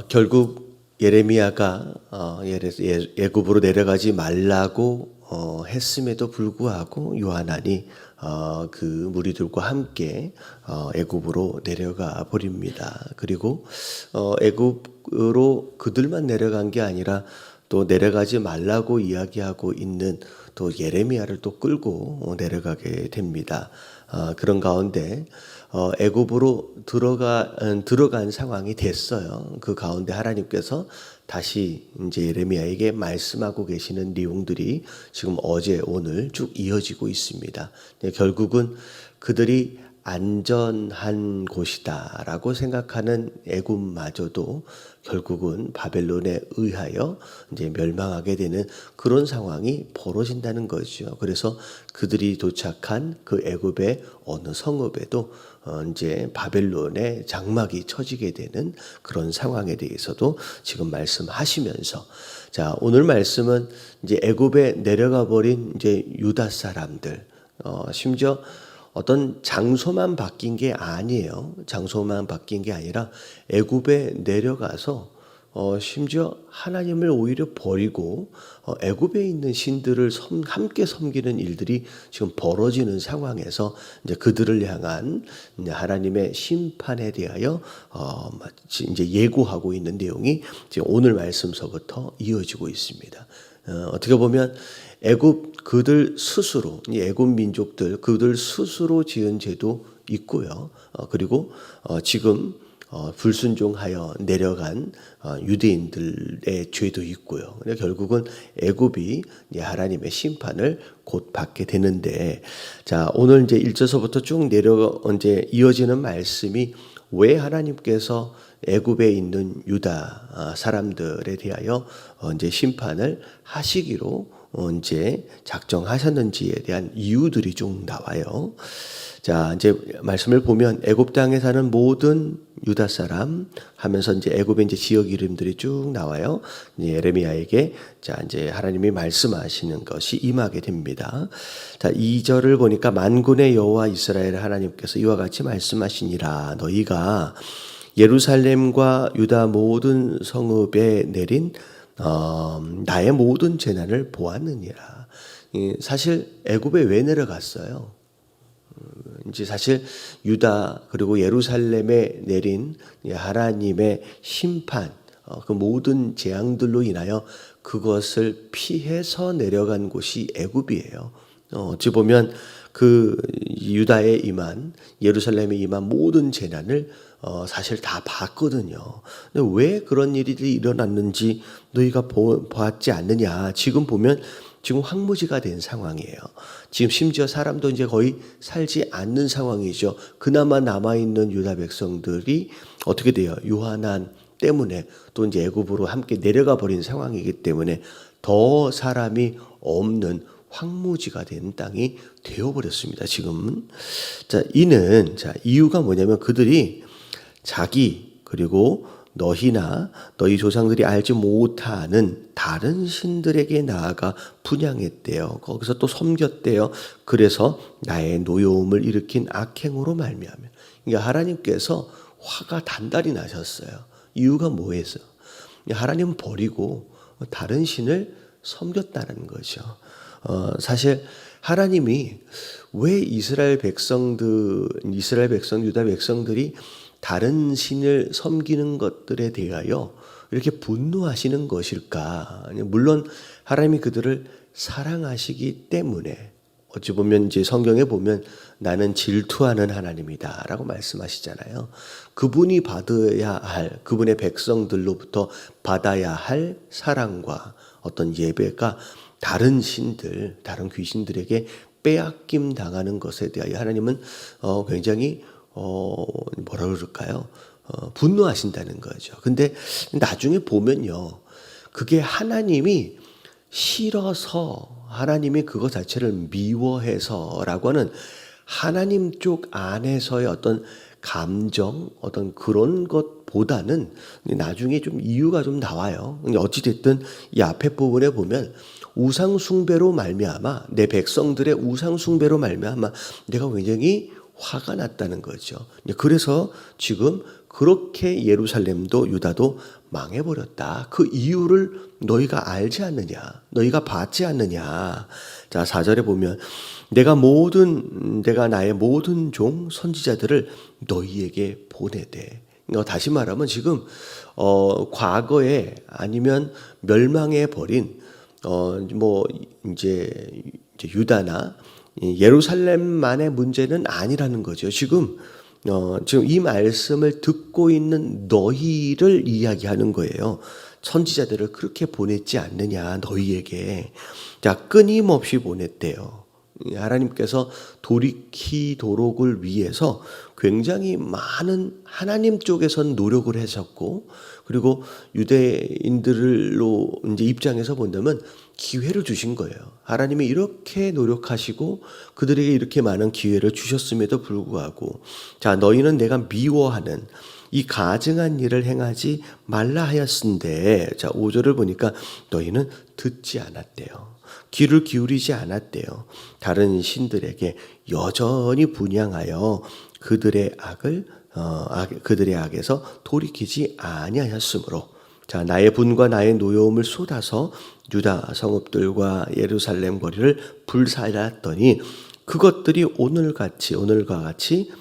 결국 예레미야가 애굽으로 내려가지 말라고 했음에도 불구하고 요하난이 그 무리들과 함께 애굽으로 내려가 버립니다. 그리고 애굽으로 그들만 내려간 게 아니라 또 내려가지 말라고 이야기하고 있는 또 예레미야를 또 끌고 내려가게 됩니다. 그런 가운데 애굽으로 들어간 상황이 됐어요. 그 가운데 하나님께서 다시 이제 예레미야에게 말씀하고 계시는 내용들이 지금 어제 오늘 쭉 이어지고 있습니다. 결국은 그들이 안전한 곳이다라고 생각하는 애굽마저도 결국은 바벨론에 의하여 이제 멸망하게 되는 그런 상황이 벌어진다는 거죠. 그래서 그들이 도착한 그 애굽의 어느 성읍에도 이제 바벨론의 장막이 쳐지게 되는 그런 상황에 대해서도 지금 말씀하시면서, 자, 오늘 말씀은 이제 애굽에 내려가 버린 이제 유다 사람들, 심지어 어떤 장소만 바뀐 게 아니에요. 장소만 바뀐 게 아니라 애굽에 내려가서 심지어 하나님을 오히려 버리고 애굽에 있는 신들을 함께 섬기는 일들이 지금 벌어지는 상황에서 이제 그들을 향한 이제 하나님의 심판에 대하여 마치 이제 예고하고 있는 내용이 지금 오늘 말씀서부터 이어지고 있습니다. 어떻게 보면 애굽 그들 스스로, 애굽 민족들 그들 스스로 지은 죄도 있고요. 그리고 지금 불순종하여 내려간 유대인들의 죄도 있고요. 결국은 애굽이 하나님의 심판을 곧 받게 되는데, 자, 오늘 이제 1절서부터 쭉 이제 이어지는 말씀이 왜 하나님께서 애굽에 있는 유다 사람들에 대하여 이제 심판을 하시기로 이제 작정하셨는지에 대한 이유들이 좀 나와요. 자, 이제 말씀을 보면 애굽 땅에 사는 모든 유다 사람 하면서 이제 애굽의 이제 지역 이름들이 쭉 나와요. 이제 예레미야에게 자, 이제 하나님이 말씀하시는 것이 임하게 됩니다. 자, 2절을 보니까 만군의 여호와 이스라엘 하나님께서 이와 같이 말씀하시니라. 너희가 예루살렘과 유다 모든 성읍에 내린 나의 모든 재난을 보았느니라. 사실 애굽에 왜 내려갔어요? 이제 사실 유다 그리고 예루살렘에 내린 하나님의 심판, 그 모든 재앙들로 인하여 그것을 피해서 내려간 곳이 애굽이에요. 어찌 보면 그 유다에 임한, 예루살렘에 임한 모든 재난을 사실 다 봤거든요. 근데 왜 그런 일이 일어났는지 너희가 보았지 않느냐. 지금 보면 지금 황무지가 된 상황이에요. 지금 심지어 사람도 이제 거의 살지 않는 상황이죠. 그나마 남아있는 유다 백성들이 어떻게 돼요? 요한한 때문에 또 이제 애굽으로 함께 내려가 버린 상황이기 때문에 더 사람이 없는 황무지가 된 땅이 되어버렸습니다. 지금은. 자, 이유가 뭐냐면 그들이 자기 그리고 너희나 너희 조상들이 알지 못하는 다른 신들에게 나아가 분향했대요. 거기서 또 섬겼대요. 그래서 나의 노여움을 일으킨 악행으로 말미암아. 그러니까 하나님께서 화가 단단히 나셨어요. 이유가 뭐였어요? 하나님은 버리고 다른 신을 섬겼다는 거죠. 사실 하나님이 왜 이스라엘 백성, 유다 백성들이 다른 신을 섬기는 것들에 대하여 이렇게 분노하시는 것일까? 물론 하나님이 그들을 사랑하시기 때문에, 어찌 보면 이제 성경에 보면 나는 질투하는 하나님이다라고 말씀하시잖아요. 그분이 받아야 할, 그분의 백성들로부터 받아야 할 사랑과 어떤 예배가 다른 신들, 다른 귀신들에게 빼앗김 당하는 것에 대하여 하나님은 굉장히 뭐라 그럴까요? 분노하신다는 거죠. 근데 나중에 보면요, 그게 하나님이 싫어서, 하나님이 그것 자체를 미워해서라고 하는 하나님 쪽 안에서의 어떤 감정, 어떤 그런 것보다는 나중에 좀 이유가 좀 나와요. 어찌됐든 이 앞에 부분에 보면 우상 숭배로 말미암아, 내 백성들의 우상 숭배로 말미암아 내가 굉장히 화가 났다는 거죠. 그래서 지금 그렇게 예루살렘도 유다도 망해버렸다. 그 이유를 너희가 알지 않느냐? 너희가 봤지 않느냐? 자, 4절에 보면 내가 나의 모든 종 선지자들을 너희에게 보내되. 다시 말하면 지금 과거에 아니면 멸망해 버린 이제 유다나 예루살렘만의 문제는 아니라는 거죠. 지금 이 말씀을 듣고 있는 너희를 이야기하는 거예요. 선지자들을 그렇게 보냈지 않느냐, 너희에게. 자, 끊임없이 보냈대요. 하나님께서 돌이키도록을 위해서 굉장히 많은 하나님 쪽에선 노력을 하셨고, 그리고 유대인들로 이제 입장에서 본다면 기회를 주신 거예요. 하나님이 이렇게 노력하시고 그들에게 이렇게 많은 기회를 주셨음에도 불구하고, 자, 너희는 내가 미워하는 이 가증한 일을 행하지 말라 하였은데, 자, 5절을 보니까 너희는 듣지 않았대요. 귀를 기울이지 않았대요. 다른 신들에게 여전히 분향하여 그들의 악에서 돌이키지 아니하였으므로, 자, 나의 분과 나의 노여움을 쏟아서 유다 성읍들과 예루살렘 거리를 불살랐더니 그것들이 오늘과 같이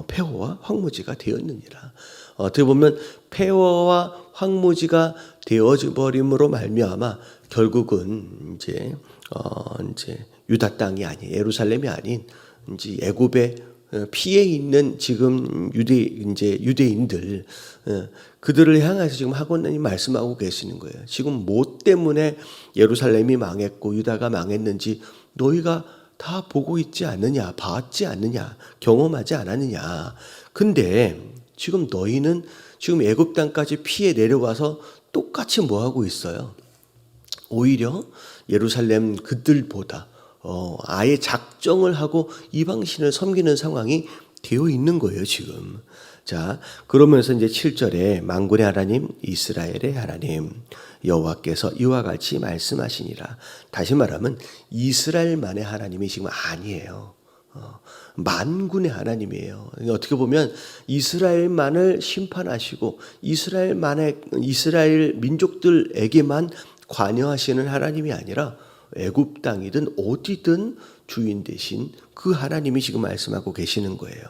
폐허와 황무지가 되었느니라. 어떻게 보면 폐허와 황무지가 되어버림으로 말미암아 결국은 이제 유다 땅이 아닌, 예루살렘이 아닌 이제 애굽의 피해 있는 지금 유대인들, 그들을 향해서 지금 하나님 말씀하고 계시는 거예요. 지금 뭐 때문에 예루살렘이 망했고 유다가 망했는지 너희가 다 보고 있지 않느냐, 봤지 않느냐, 경험하지 않았느냐. 근데 지금 너희는 지금 애굽 땅까지 피해 내려와서 똑같이 뭐 하고 있어요? 오히려 예루살렘 그들보다 아예 작정을 하고 이방신을 섬기는 상황이 되어 있는 거예요, 지금. 자, 그러면서 이제 7절에 만군의 하나님, 이스라엘의 하나님 여호와께서 이와 같이 말씀하시니라. 다시 말하면 이스라엘만의 하나님이 지금 아니에요. 만군의 하나님이에요. 어떻게 보면 이스라엘만을 심판하시고 이스라엘 민족들에게만 관여하시는 하나님이 아니라 애굽 땅이든 어디든 주인 되신 그 하나님이 지금 말씀하고 계시는 거예요.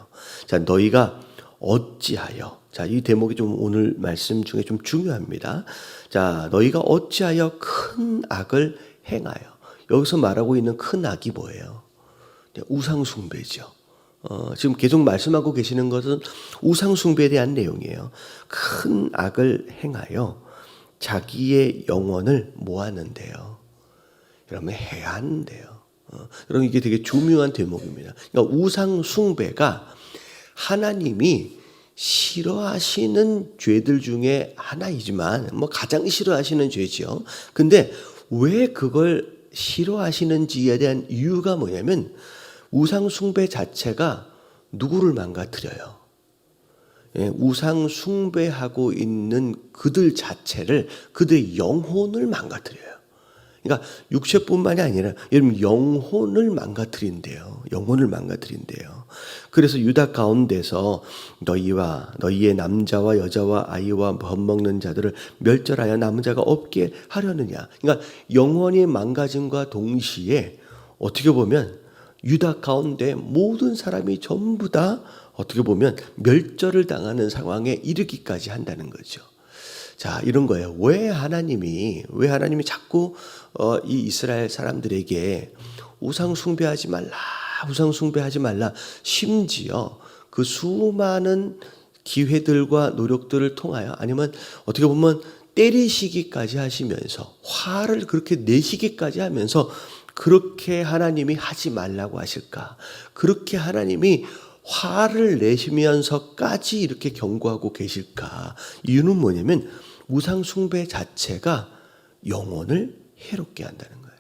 자, 너희가 어찌하여, 자, 이 대목이 좀 오늘 말씀 중에 좀 중요합니다. 자, 너희가 어찌하여 큰 악을 행하여. 여기서 말하고 있는 큰 악이 뭐예요? 우상숭배죠. 지금 계속 말씀하고 계시는 것은 우상숭배에 대한 내용이에요. 큰 악을 행하여 자기의 영혼을 모았는데요. 여러분, 해야 하는데요. 여러분, 이게 되게 중요한 대목입니다. 그러니까 우상숭배가 하나님이 싫어하시는 죄들 중에 하나이지만 가장 싫어하시는 죄죠. 근데 왜 그걸 싫어하시는지에 대한 이유가 뭐냐면 우상숭배 자체가 누구를 망가뜨려요? 우상숭배하고 있는 그들 자체를, 그들의 영혼을 망가뜨려요. 그러니까 육체뿐만이 아니라 여러분 영혼을 망가뜨린대요. 영혼을 망가뜨린대요. 그래서 유다 가운데서 너희와 너희의 남자와 여자와 아이와 젖먹는 자들을 멸절하여 남은 자가 없게 하려느냐. 그러니까 영혼이 망가짐과 동시에 어떻게 보면 유다 가운데 모든 사람이 전부 다 어떻게 보면 멸절을 당하는 상황에 이르기까지 한다는 거죠. 자, 이런 거예요. 왜 하나님이 자꾸 이 이스라엘 사람들에게 우상숭배하지 말라. 심지어 그 수많은 기회들과 노력들을 통하여 아니면 어떻게 보면 때리시기까지 하시면서 화를 그렇게 내시기까지 하면서 그렇게 하나님이 하지 말라고 하실까? 그렇게 하나님이 화를 내시면서까지 이렇게 경고하고 계실까? 이유는 뭐냐면 우상숭배 자체가 영혼을 해롭게 한다는 거예요.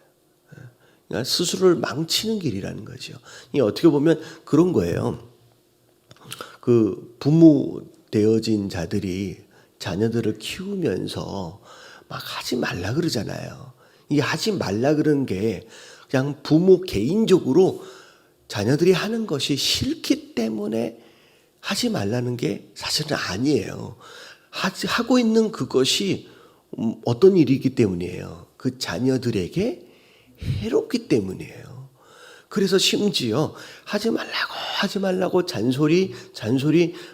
그러니까 스스로를 망치는 길이라는 거죠. 어떻게 보면 그런 거예요. 그 부모 되어진 자들이 자녀들을 키우면서 막 하지 말라 그러잖아요. 이 하지 말라 그런 게 그냥 부모 개인적으로 자녀들이 하는 것이 싫기 때문에 하지 말라는 게 사실은 아니에요. 하고 있는 그것이 어떤 일이기 때문이에요. 그 자녀들에게 해롭기 때문이에요. 그래서 심지어 하지 말라고 잔소리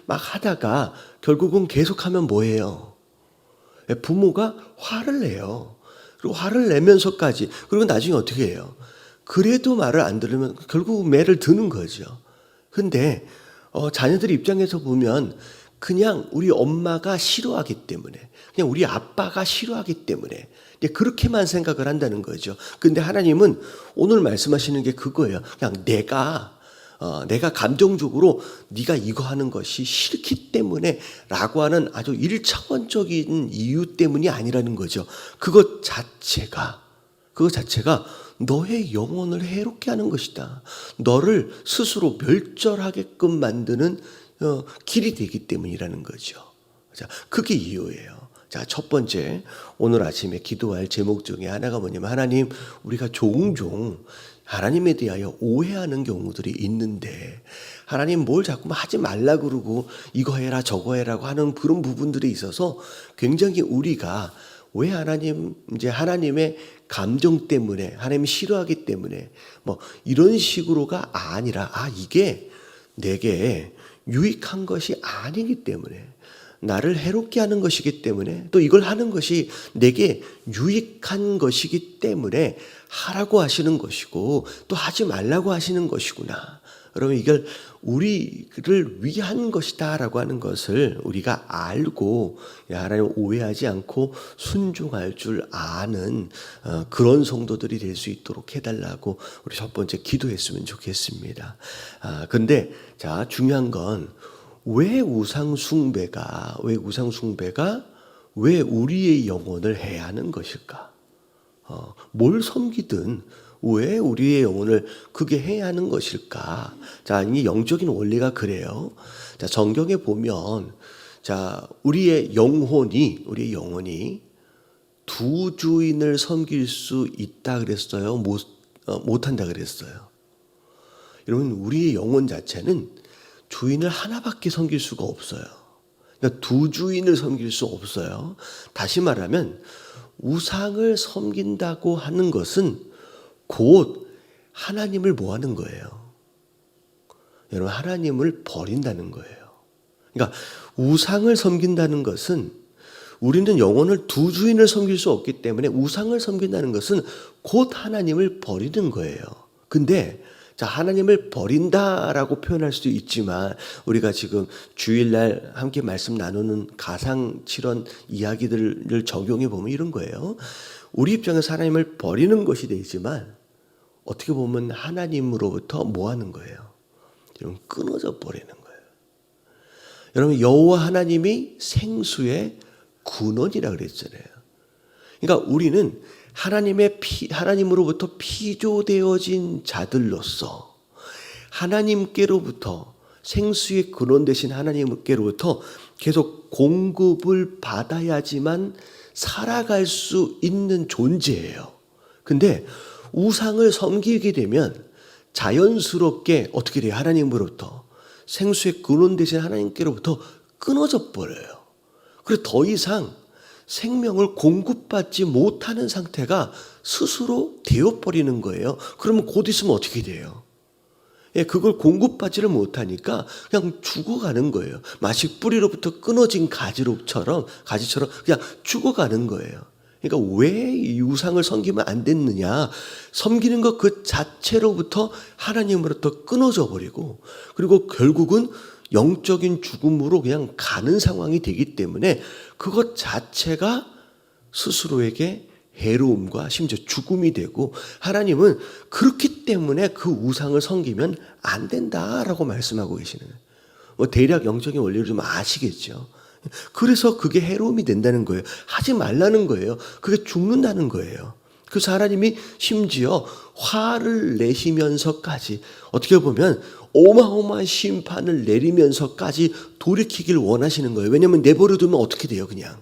막 하다가 결국은 계속하면 뭐예요? 부모가 화를 내요. 그리고 화를 내면서까지, 그리고 나중에 어떻게 해요? 그래도 말을 안 들으면 결국 매를 드는 거죠. 근데 자녀들 입장에서 보면 그냥 우리 엄마가 싫어하기 때문에, 그냥 우리 아빠가 싫어하기 때문에 그렇게만 생각을 한다는 거죠. 근데 하나님은 오늘 말씀하시는 게 그거예요. 그냥 내가 감정적으로 네가 이거 하는 것이 싫기 때문에 라고 하는 아주 일차원적인 이유 때문이 아니라는 거죠. 그것 자체가 너의 영혼을 해롭게 하는 것이다. 너를 스스로 멸절하게끔 만드는 길이 되기 때문이라는 거죠. 자, 그게 이유예요. 자, 첫 번째, 오늘 아침에 기도할 제목 중에 하나가 뭐냐면, 하나님, 우리가 종종 하나님에 대하여 오해하는 경우들이 있는데, 하나님 뭘 자꾸만 하지 말라 그러고 이거 해라 저거 해라고 하는 그런 부분들이 있어서 굉장히 우리가 왜 하나님의 감정 때문에, 하나님이 싫어하기 때문에 뭐 이런 식으로가 아니라, 이게 내게 유익한 것이 아니기 때문에, 나를 해롭게 하는 것이기 때문에, 또 이걸 하는 것이 내게 유익한 것이기 때문에 하라고 하시는 것이고 또 하지 말라고 하시는 것이구나. 여러분, 이걸 우리를 위한 것이다 라고 하는 것을 우리가 알고 하나님 오해하지 않고 순종할 줄 아는 그런 성도들이 될 수 있도록 해달라고 우리 첫 번째 기도했으면 좋겠습니다. 근데 자, 중요한 건 왜 우상 숭배가 왜 우리의 영혼을 해야 하는 것일까? 뭘 섬기든 왜 우리의 영혼을 그게 해야 하는 것일까? 자, 이 영적인 원리가 그래요. 자, 성경에 보면, 자, 우리의 영혼이 두 주인을 섬길 수 있다 그랬어요? 못한다 그랬어요? 여러분, 우리의 영혼 자체는 주인을 하나밖에 섬길 수가 없어요. 그러니까 두 주인을 섬길 수 없어요. 다시 말하면 우상을 섬긴다고 하는 것은 곧 하나님을 뭐 하는 거예요? 여러분, 하나님을 버린다는 거예요. 그러니까 우상을 섬긴다는 것은, 우리는 영혼을 두 주인을 섬길 수 없기 때문에 우상을 섬긴다는 것은 곧 하나님을 버리는 거예요. 근데 자, 하나님을 버린다라고 표현할 수도 있지만, 우리가 지금 주일날 함께 말씀 나누는 가상칠언 이야기들을 적용해 보면 이런 거예요. 우리 입장에서 하나님을 버리는 것이 되지만 어떻게 보면 하나님으로부터 뭐 하는 거예요? 여러분, 끊어져 버리는 거예요. 여러분, 여호와 하나님이 생수의 근원이라 그랬잖아요. 그러니까 우리는 하나님으로부터 피조되어진 자들로서 하나님께로부터, 생수의 근원 되신 하나님께로부터 계속 공급을 받아야지만 살아갈 수 있는 존재예요. 근데 우상을 섬기게 되면 자연스럽게 어떻게 돼요? 하나님으로부터, 생수의 근원 되신 하나님께로부터 끊어져 버려요. 그래서 더 이상 생명을 공급받지 못하는 상태가 스스로 되어버리는 거예요. 그러면 곧 있으면 어떻게 돼요? 그걸 공급받지를 못하니까 그냥 죽어가는 거예요. 마치 뿌리로부터 끊어진 가지처럼 그냥 죽어가는 거예요. 그러니까 왜 이 우상을 섬기면 안 됐느냐? 섬기는 것 그 자체로부터 하나님으로부터 끊어져 버리고, 그리고 결국은 영적인 죽음으로 그냥 가는 상황이 되기 때문에 그것 자체가 스스로에게 해로움과 심지어 죽음이 되고, 하나님은 그렇기 때문에 그 우상을 섬기면 안 된다라고 말씀하고 계시는 거예요. 대략 영적인 원리를 좀 아시겠죠? 그래서 그게 해로움이 된다는 거예요. 하지 말라는 거예요. 그게 죽는다는 거예요. 그래서 하나님이 심지어 화를 내시면서까지, 어떻게 보면 어마어마한 심판을 내리면서까지 돌이키길 원하시는 거예요. 왜냐하면 내버려두면 어떻게 돼요? 그냥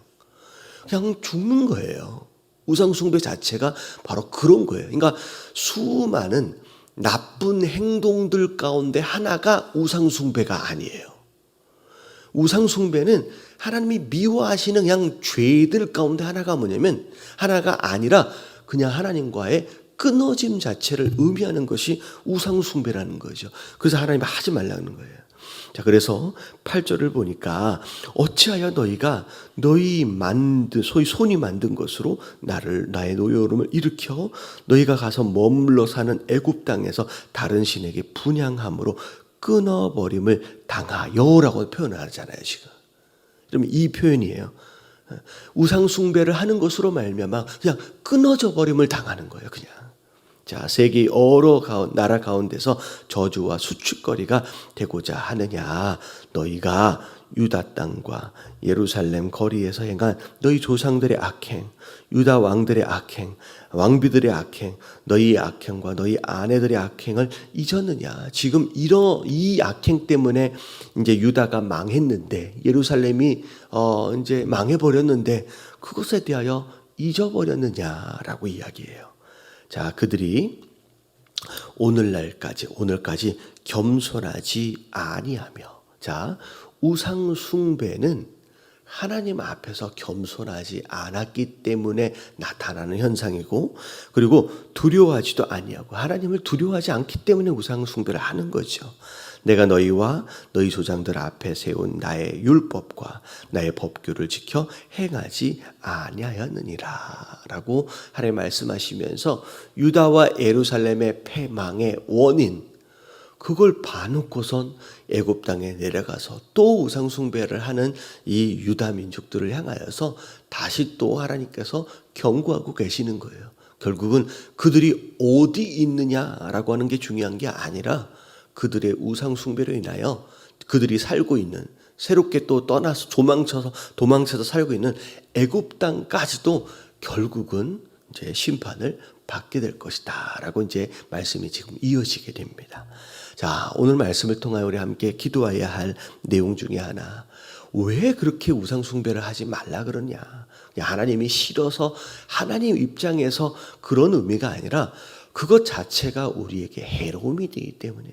죽는 거예요. 우상숭배 자체가 바로 그런 거예요. 그러니까 수많은 나쁜 행동들 가운데 하나가 우상숭배가 아니에요. 우상 숭배는 하나님이 미워하시는 그냥 죄들 가운데 하나가 뭐냐면, 하나가 아니라 그냥 하나님과의 끊어짐 자체를 의미하는 것이 우상 숭배라는 거죠. 그래서 하나님이 하지 말라는 거예요. 자, 그래서 8절을 보니까 어찌하여 너희가 너희 소위 손이 만든 것으로 나의 노여움을 일으켜 너희가 가서 머물러 사는 애굽 땅에서 다른 신에게 분향함으로 끊어버림을 당하여라고 표현을 하잖아요, 지금. 그러면 이 표현이에요. 우상 숭배를 하는 것으로 말미암아 그냥 끊어져 버림을 당하는 거예요, 그냥. 자, 세계 여러 나라 가운데서 저주와 수치거리가 되고자 하느냐. 너희가 유다 땅과 예루살렘 거리에서 행한 너희 조상들의 악행, 유다 왕들의 악행, 왕비들의 악행, 너희 악행과 너희 아내들의 악행을 잊었느냐. 지금 이 악행 때문에 이제 유다가 망했는데, 예루살렘이 이제 망해버렸는데 그것에 대하여 잊어버렸느냐라고 이야기해요. 자, 그들이 오늘까지 겸손하지 아니하며. 자, 우상 숭배는 하나님 앞에서 겸손하지 않았기 때문에 나타나는 현상이고, 그리고 두려워하지도 아니하고 하나님을 두려워하지 않기 때문에 우상 숭배를 하는 거죠. 내가 너희와 너희 조상들 앞에 세운 나의 율법과 나의 법규를 지켜 행하지 아니하였느니라 라고 하나님 말씀하시면서 유다와 예루살렘의 패망의 원인, 그걸 봐놓고선 애굽 땅에 내려가서 또 우상 숭배를 하는 이 유다 민족들을 향하여서 다시 또 하나님께서 경고하고 계시는 거예요. 결국은 그들이 어디 있느냐라고 하는 게 중요한 게 아니라 그들의 우상 숭배로 인하여 그들이 살고 있는, 새롭게 또 떠나서 도망쳐서 살고 있는 애굽 땅까지도 결국은 이제 심판을 받게 될 것이다라고 이제 말씀이 지금 이어지게 됩니다. 자, 오늘 말씀을 통하여 우리 함께 기도해야 할 내용 중에 하나, 왜 그렇게 우상 숭배를 하지 말라 그러냐? 하나님이 싫어서, 하나님 입장에서 그런 의미가 아니라 그것 자체가 우리에게 해로움이 되기 때문에,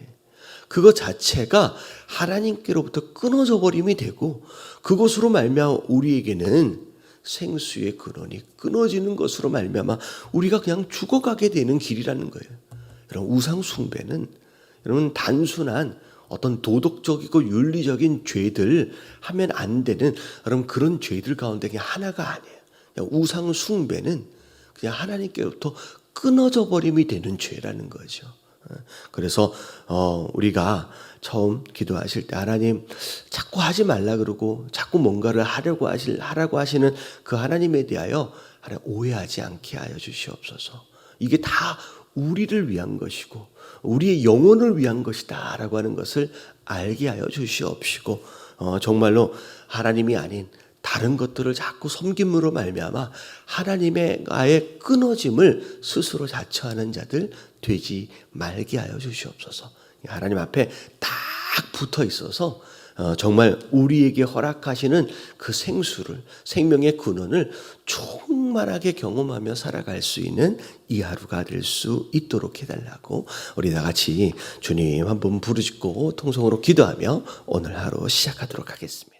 그것 자체가 하나님께로부터 끊어져 버림이 되고, 그것으로 말미암아 우리에게는 생수의 근원이 끊어지는 것으로 말미암아 우리가 그냥 죽어가게 되는 길이라는 거예요. 여러분, 우상 숭배는 여러분 단순한 어떤 도덕적이고 윤리적인 죄들 하면 안 되는 여러분 그런 죄들 가운데 그냥 하나가 아니에요. 그냥 우상 숭배는 그냥 하나님께로부터 끊어져 버림이 되는 죄라는 거죠. 그래서 우리가 처음 기도하실 때 하나님 자꾸 하지 말라 그러고 자꾸 뭔가를 하라고 하시는 그 하나님에 대하여 하나님 오해하지 않게 하여 주시옵소서. 이게 다 우리를 위한 것이고 우리의 영혼을 위한 것이다 라고 하는 것을 알게 하여 주시옵시고, 정말로 하나님이 아닌 다른 것들을 자꾸 섬김으로 말미암아 하나님의 끊어짐을 스스로 자처하는 자들 되지 말게 하여 주시옵소서. 하나님 앞에 딱 붙어 있어서 정말 우리에게 허락하시는 그 생수를, 생명의 근원을 충만하게 경험하며 살아갈 수 있는 이 하루가 될 수 있도록 해달라고 우리 다 같이 주님 한번 부르짖고 통성으로 기도하며 오늘 하루 시작하도록 하겠습니다.